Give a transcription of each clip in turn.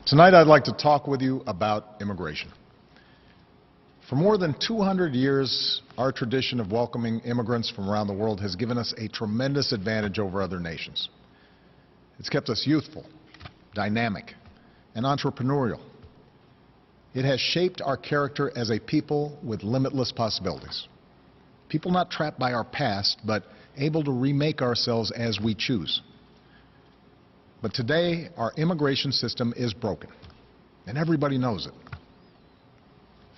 Tonight I'd like to talk with you about immigration. For more than 200 years, our tradition of welcoming immigrants from around the world has given us a tremendous advantage over other nations. It's kept us youthful, dynamic, and entrepreneurial. It has shaped our character as a people with limitless possibilities. People not trapped by our past, but able to remake ourselves as we choose. But today, our immigration system is broken, and everybody knows it.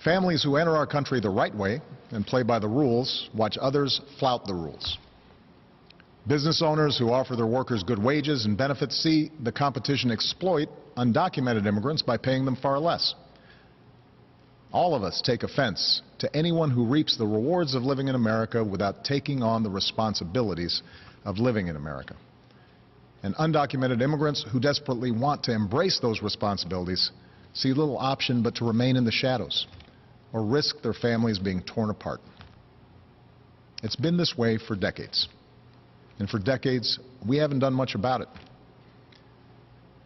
Families who enter our country the right way and play by the rules watch others flout the rules. Business owners who offer their workers good wages and benefits see the competition exploit undocumented immigrants by paying them far less. All of us take offense to anyone who reaps the rewards of living in America without taking on the responsibilities of living in America. And undocumented immigrants who desperately want to embrace those responsibilities see little option but to remain in the shadows or risk their families being torn apart. It's been this way for decades. And for decades, we haven't done much about it.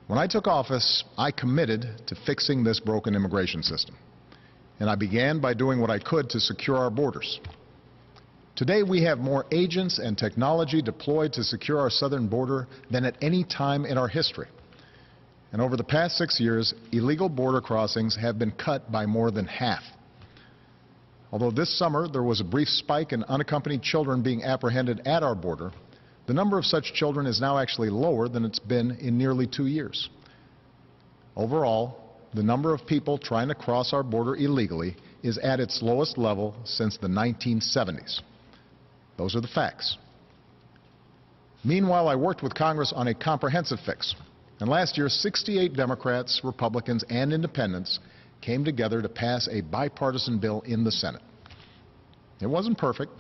When I took office, I committed to fixing this broken immigration system. And I began by doing what I could to secure our borders. Today, we have more agents and technology deployed to secure our southern border than at any time in our history. And over the past 6 years, illegal border crossings have been cut by more than half. Although this summer there was a brief spike in unaccompanied children being apprehended at our border, the number of such children is now actually lower than it's been in nearly 2 years. Overall, the number of people trying to cross our border illegally is at its lowest level since the 1970s. Those are the facts. Meanwhile, I worked with Congress on a comprehensive fix. And last year, 68 Democrats, Republicans, and independents came together to pass a bipartisan bill in the Senate. It wasn't perfect.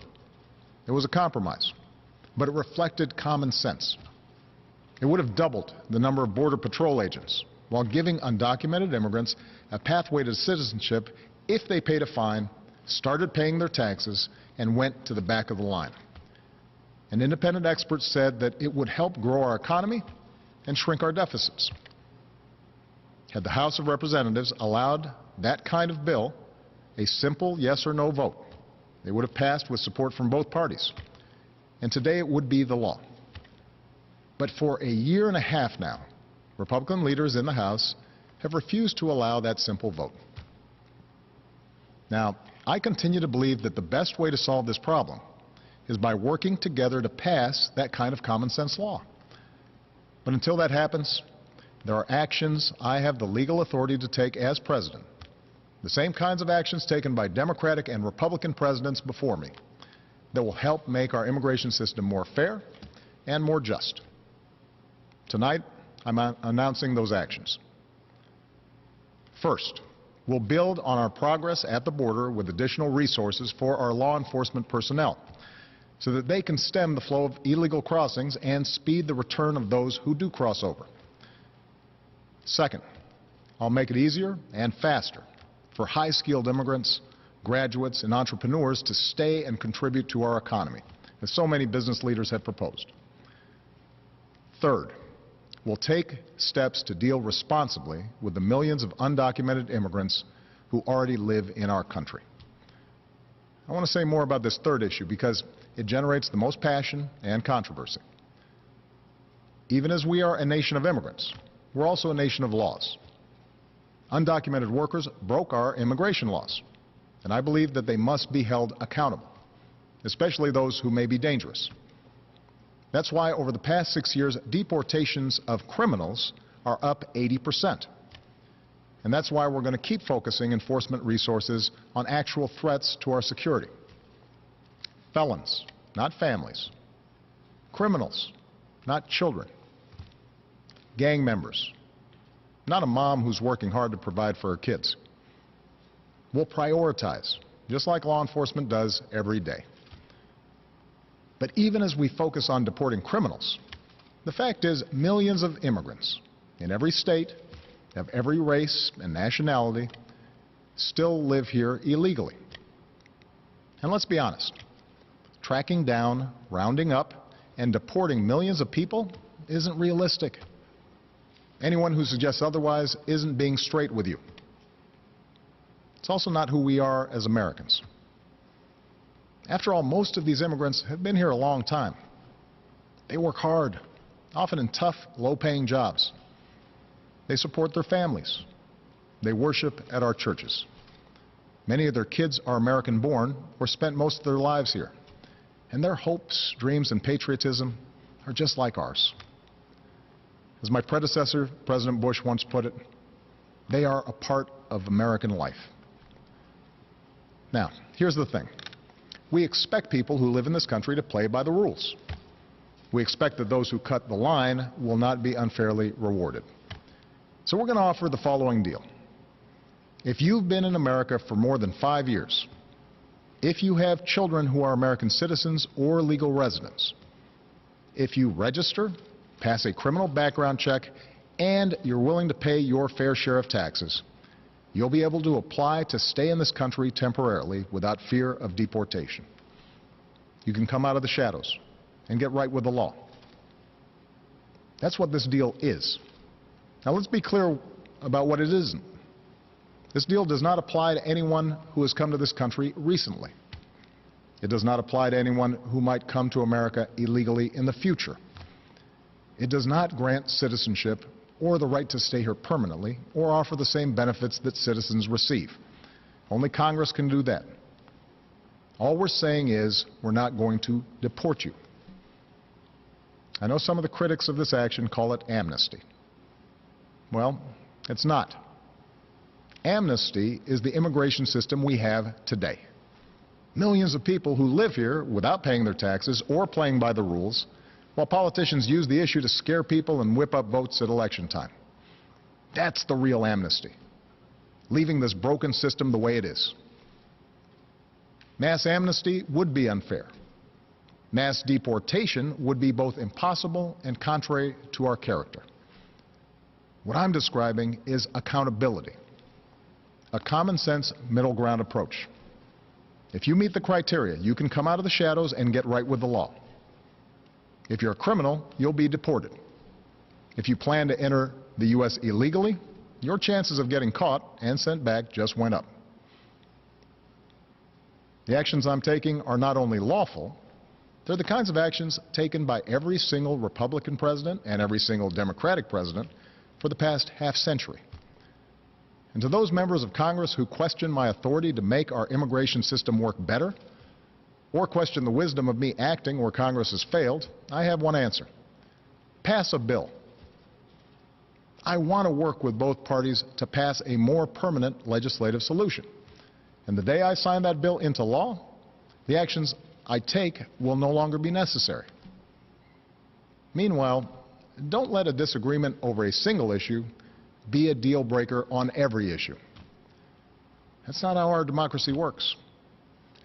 It was a compromise. But it reflected common sense. It would have doubled the number of Border Patrol agents while giving undocumented immigrants a pathway to citizenship if they paid a fine, started paying their taxes, and went to the back of the line. And independent experts said that it would help grow our economy and shrink our deficits. Had the House of Representatives allowed that kind of bill, a simple yes or no vote, it would have passed with support from both parties. And today it would be the law. But for a year and a half now, Republican leaders in the House have refused to allow that simple vote. Now, I continue to believe that the best way to solve this problem is by working together to pass that kind of common sense law. But until that happens, there are actions I have the legal authority to take as president, the same kinds of actions taken by Democratic and Republican presidents before me, that will help make our immigration system more fair and more just. Tonight, I'm announcing those actions. First, we'll build on our progress at the border with additional resources for our law enforcement personnel so that they can stem the flow of illegal crossings and speed the return of those who do cross over. Second, I'll make it easier and faster for high-skilled immigrants, graduates, and entrepreneurs to stay and contribute to our economy, as so many business leaders have proposed. Third, we'll take steps to deal responsibly with the millions of undocumented immigrants who already live in our country. I want to say more about this third issue because it generates the most passion and controversy. Even as we are a nation of immigrants, we're also a nation of laws. Undocumented workers broke our immigration laws, and I believe that they must be held accountable, especially those who may be dangerous. That's why over the past 6 years, deportations of criminals are up 80%. And that's why we're going to keep focusing enforcement resources on actual threats to our security. Felons, not families. Criminals, not children. Gang members, not a mom who's working hard to provide for her kids. We'll prioritize, just like law enforcement does every day. But even as we focus on deporting criminals, the fact is millions of immigrants in every state, of every race and nationality, still live here illegally. And let's be honest, tracking down, rounding up, and deporting millions of people isn't realistic. Anyone who suggests otherwise isn't being straight with you. It's also not who we are as Americans. After all, most of these immigrants have been here a long time. They work hard, often in tough, low-paying jobs. They support their families. They worship at our churches. Many of their kids are American-born or spent most of their lives here. And their hopes, dreams, and patriotism are just like ours. As my predecessor, President Bush, once put it, they are a part of American life. Now, here's the thing. We expect people who live in this country to play by the rules. We expect that those who cut the line will not be unfairly rewarded. So we're going to offer the following deal. If you've been in America for more than 5 years, if you have children who are American citizens or legal residents, if you register, pass a criminal background check, and you're willing to pay your fair share of taxes, you'll be able to apply to stay in this country temporarily without fear of deportation. You can come out of the shadows and get right with the law. That's what this deal is. Now let's be clear about what it isn't. This deal does not apply to anyone who has come to this country recently. It does not apply to anyone who might come to America illegally in the future. It does not grant citizenship or the right to stay here permanently or offer the same benefits that citizens receive. Only Congress can do that. All we're saying is we're not going to deport you. I know some of the critics of this action call it amnesty. Well, it's not. Amnesty is the immigration system we have today. Millions of people who live here without paying their taxes or playing by the rules, while politicians use the issue to scare people and whip up votes at election time. That's the real amnesty, leaving this broken system the way it is. Mass amnesty would be unfair. Mass deportation would be both impossible and contrary to our character. What I'm describing is accountability, a common-sense middle ground approach. If you meet the criteria, you can come out of the shadows and get right with the law. If you're a criminal, you'll be deported. If you plan to enter the U.S. illegally, your chances of getting caught and sent back just went up. The actions I'm taking are not only lawful, they're the kinds of actions taken by every single Republican president and every single Democratic president for the past half-century. And to those members of Congress who question my authority to make our immigration system work better, or question the wisdom of me acting where Congress has failed, I have one answer. Pass a bill. I want to work with both parties to pass a more permanent legislative solution. And the day I sign that bill into law, the actions I take will no longer be necessary. Meanwhile, don't let a disagreement over a single issue be a deal breaker on every issue. That's not how our democracy works.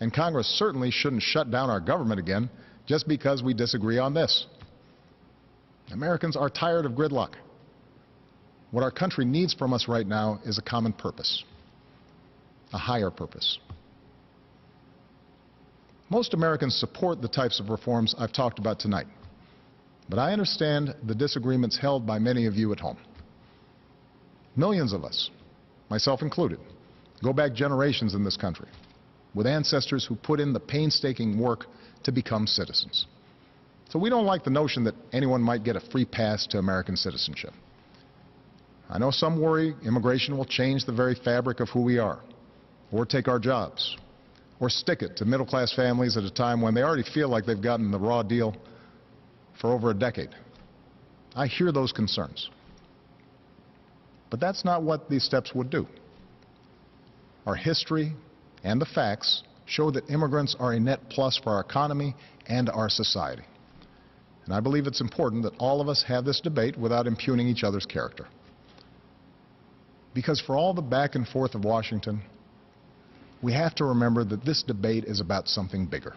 And Congress certainly shouldn't shut down our government again just because we disagree on this. Americans are tired of gridlock. What our country needs from us right now is a common purpose, a higher purpose. Most Americans support the types of reforms I've talked about tonight, but I understand the disagreements held by many of you at home. Millions of us, myself included, go back generations in this country with ancestors who put in the painstaking work to become citizens. So we don't like the notion that anyone might get a free pass to American citizenship. I know some worry immigration will change the very fabric of who we are, or take our jobs, or stick it to middle-class families at a time when they already feel like they've gotten the raw deal for over a decade. I hear those concerns. But that's not what these steps would do. Our history and the facts show that immigrants are a net plus for our economy and our society. And I believe it's important that all of us have this debate without impugning each other's character. Because for all the back and forth of Washington, we have to remember that this debate is about something bigger.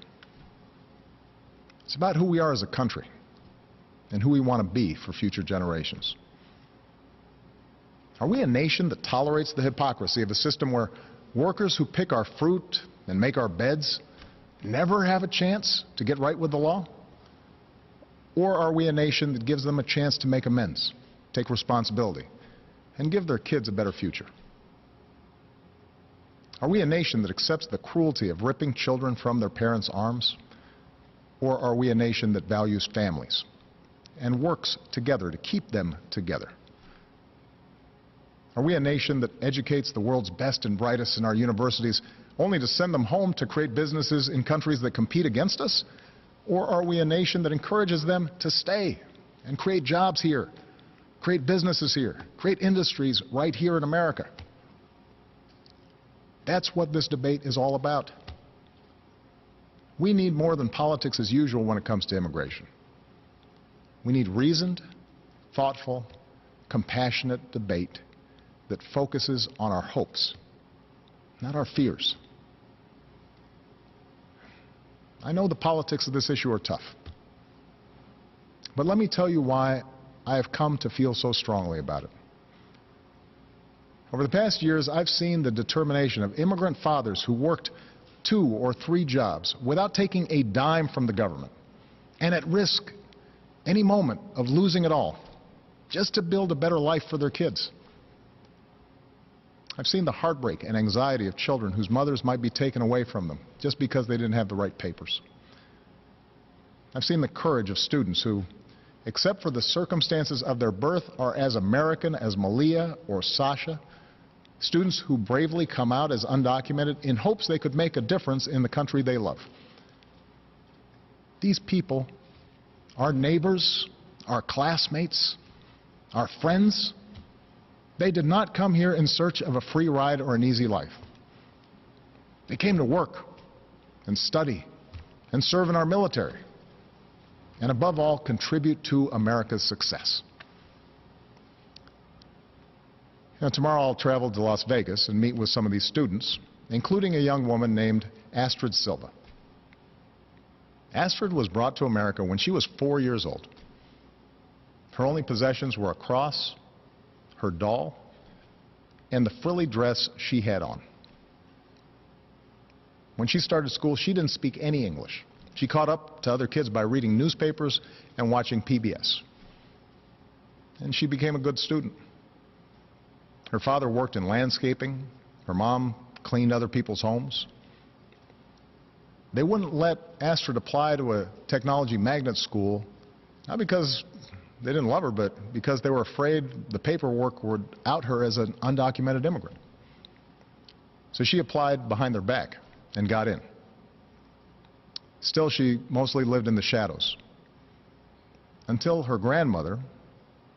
It's about who we are as a country and who we want to be for future generations. Are we a nation that tolerates the hypocrisy of a system where workers who pick our fruit and make our beds never have a chance to get right with the law? Or are we a nation that gives them a chance to make amends, take responsibility, and give their kids a better future? Are we a nation that accepts the cruelty of ripping children from their parents' arms? Or are we a nation that values families and works together to keep them together? Are we a nation that educates the world's best and brightest in our universities only to send them home to create businesses in countries that compete against us? Or are we a nation that encourages them to stay and create jobs here, create businesses here, create industries right here in America? That's what this debate is all about. We need more than politics as usual when it comes to immigration. We need reasoned, thoughtful, compassionate debate that focuses on our hopes, not our fears. I know the politics of this issue are tough, but let me tell you why I have come to feel so strongly about it. Over the past years, I've seen the determination of immigrant fathers who worked 2 or 3 jobs without taking a dime from the government and at risk any moment of losing it all just to build a better life for their kids. I've seen the heartbreak and anxiety of children whose mothers might be taken away from them just because they didn't have the right papers. I've seen the courage of students who, except for the circumstances of their birth, are as American as Malia or Sasha, students who bravely come out as undocumented in hopes they could make a difference in the country they love. These people, our neighbors, our classmates, our friends, they did not come here in search of a free ride or an easy life. They came to work and study and serve in our military and above all contribute to America's success. Now, tomorrow I'll travel to Las Vegas and meet with some of these students, including a young woman named Astrid Silva. Astrid was brought to America when she was 4 years old. Her only possessions were a cross, her doll, and the frilly dress she had on. When she started school, she didn't speak any English. She caught up to other kids by reading newspapers and watching PBS. And she became a good student. Her father worked in landscaping. Her mom cleaned other people's homes. They wouldn't let Astrid apply to a technology magnet school, not because they didn't love her, but because they were afraid the paperwork would out her as an undocumented immigrant. So she applied behind their back and got in. Still, she mostly lived in the shadows until her grandmother,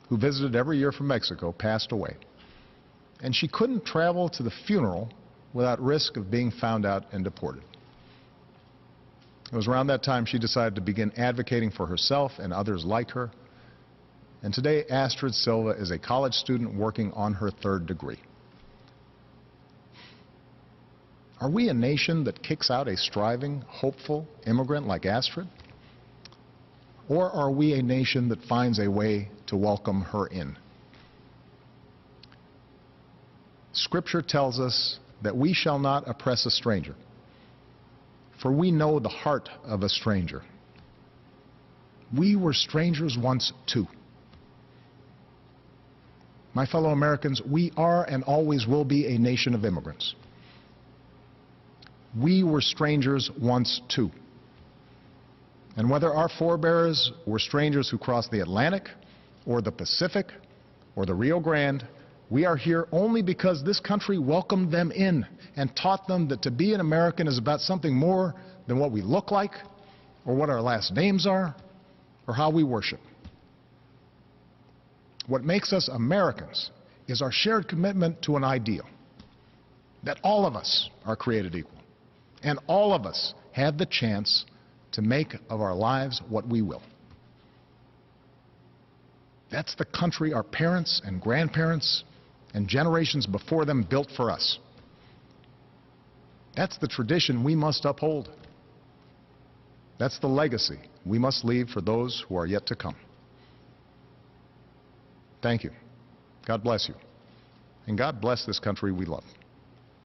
who visited every year from Mexico, passed away. And she couldn't travel to the funeral without risk of being found out and deported. It was around that time she decided to begin advocating for herself and others like her. And today, Astrid Silva is a college student working on her 3rd degree. Are we a nation that kicks out a striving, hopeful immigrant like Astrid? Or are we a nation that finds a way to welcome her in? Scripture tells us that we shall not oppress a stranger, for we know the heart of a stranger. We were strangers once too. My fellow Americans, we are and always will be a nation of immigrants. We were strangers once too. And whether our forebears were strangers who crossed the Atlantic or the Pacific or the Rio Grande, we are here only because this country welcomed them in and taught them that to be an American is about something more than what we look like or what our last names are or how we worship. What makes us Americans is our shared commitment to an ideal, that all of us are created equal, and all of us have the chance to make of our lives what we will. That's the country our parents and grandparents and generations before them built for us. That's the tradition we must uphold. That's the legacy we must leave for those who are yet to come. Thank you. God bless you. And God bless this country we love.